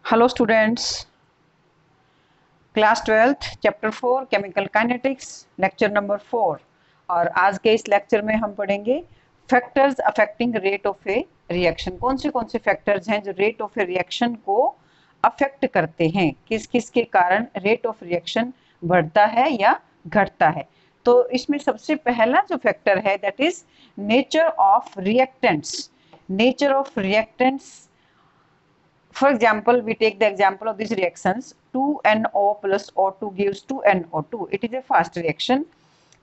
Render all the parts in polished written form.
Hello students, class 12th chapter 4 chemical kinetics lecture number 4। और आज के इस लेक्चर में हम पढ़ेंगे factors affecting rate of A reaction. कौन से फैक्टर्स हैं जो रेट ऑफ ए रिएक्शन को अफेक्ट करते हैं, किस किस के कारण रेट ऑफ रिएक्शन बढ़ता है या घटता है। तो इसमें सबसे पहला जो फैक्टर है that is nature of reactants. Nature of reactants, for example, we take the example of these reactions. 2NO plus O2 gives 2NO2. It is a fast reaction.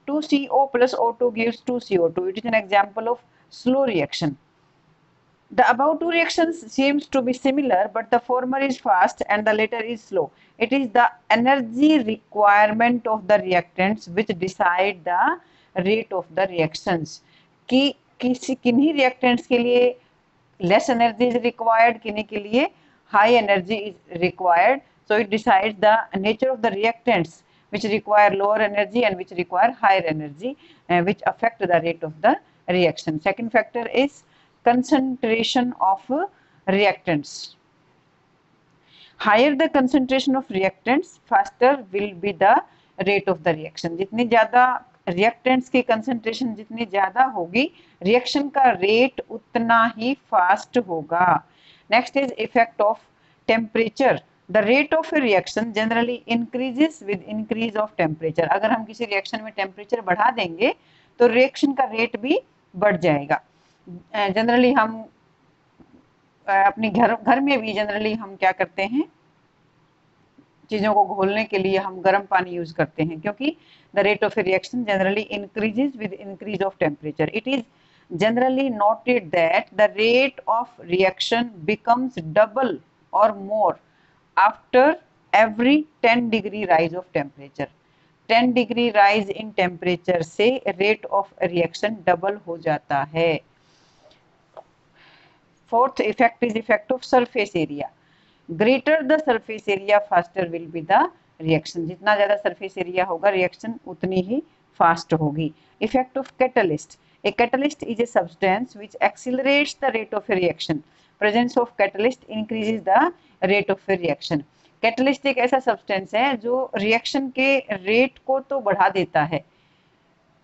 2CO plus O2 gives 2CO2. It is an example of slow reaction. The above two reactions seems to be similar, but the former is fast and the latter is slow. It is the energy requirement of the reactants which decide the rate of the reactions. कि किन्हीं reactants के लिए less energy is required, किन्हीं के लिए high energy is required. So it decides the nature of the reactants which require lower energy and which require higher energy, which affect the rate of the reaction. Second factor is concentration of reactants. Higher the concentration of reactants, faster will be the rate of the reaction. जितनी ज़्यादा reactants की concentration जितनी ज़्यादा होगी, reaction का rate उतना ही fast होगा। Next is effect of temperature. The rate of A reaction generally increases with increase of temperature. अगर हम किसी रिएक्शन में टेम्परेचर बढ़ा देंगे तो रिएक्शन का रेट भी बढ़ जाएगा। जनरली हम अपने घर में भी जनरली हम क्या करते हैं, चीज़ों को घोलने के लिए हम गर्म पानी यूज करते हैं, क्योंकि the rate of A reaction generally increases with increase of temperature. It is generally noted that the rate of reaction becomes double or more after every 10 degree rise of temperature. 10 degree rise in temperature से rate of reaction double हो जाता है. Fourth effect is effect of surface area. Greater the surface area, faster will be the reaction. जितना ज़्यादा surface area होगा, reaction उतनी ही fast होगी. Effect of catalyst. A catalyst is a substance which accelerates the rate of a reaction. Presence of catalyst increases the rate of a reaction. Catalyst एक ऐसा substance है जो reaction के rate को तो बढ़ा देता है,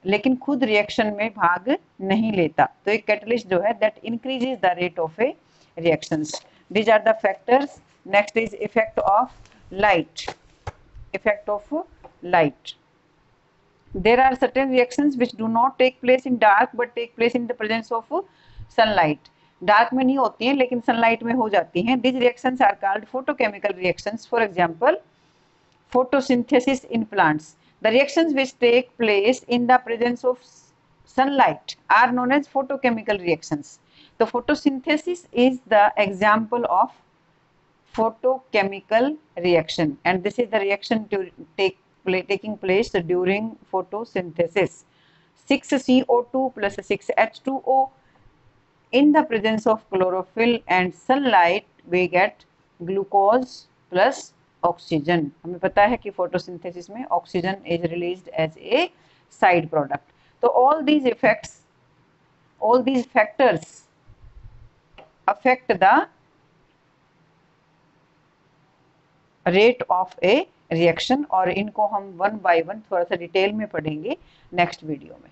लेकिन खुद रिएक्शन में भाग नहीं लेता. तो एक कैटलिस्ट जो है that increases the rate of a reactions. These are the factors. Next is effect of light. Effect of light. There are certain reactions which do not take place in dark but take place in the presence of sunlight. Dark में नहीं होती हैं लेकिन sunlight में हो जाती हैं. These reactions are called photochemical reactions. For example, photosynthesis in plants. The reactions which take place in the presence of sunlight are known as photochemical reactions. The photosynthesis is the example of photochemical reaction, and this is the reaction to taking place during photosynthesis. 6CO2 plus 6H2O. In the presence of chlorophyll and sunlight we get glucose plus oxygen. हमें पता है कि photosynthesis में oxygen is released as a side product. तो all these effects, all these factors affect the rate of a reaction, और इनको हम one by one थोड़ा सा डिटेल में पढ़ेंगे नेक्स्ट वीडियो में.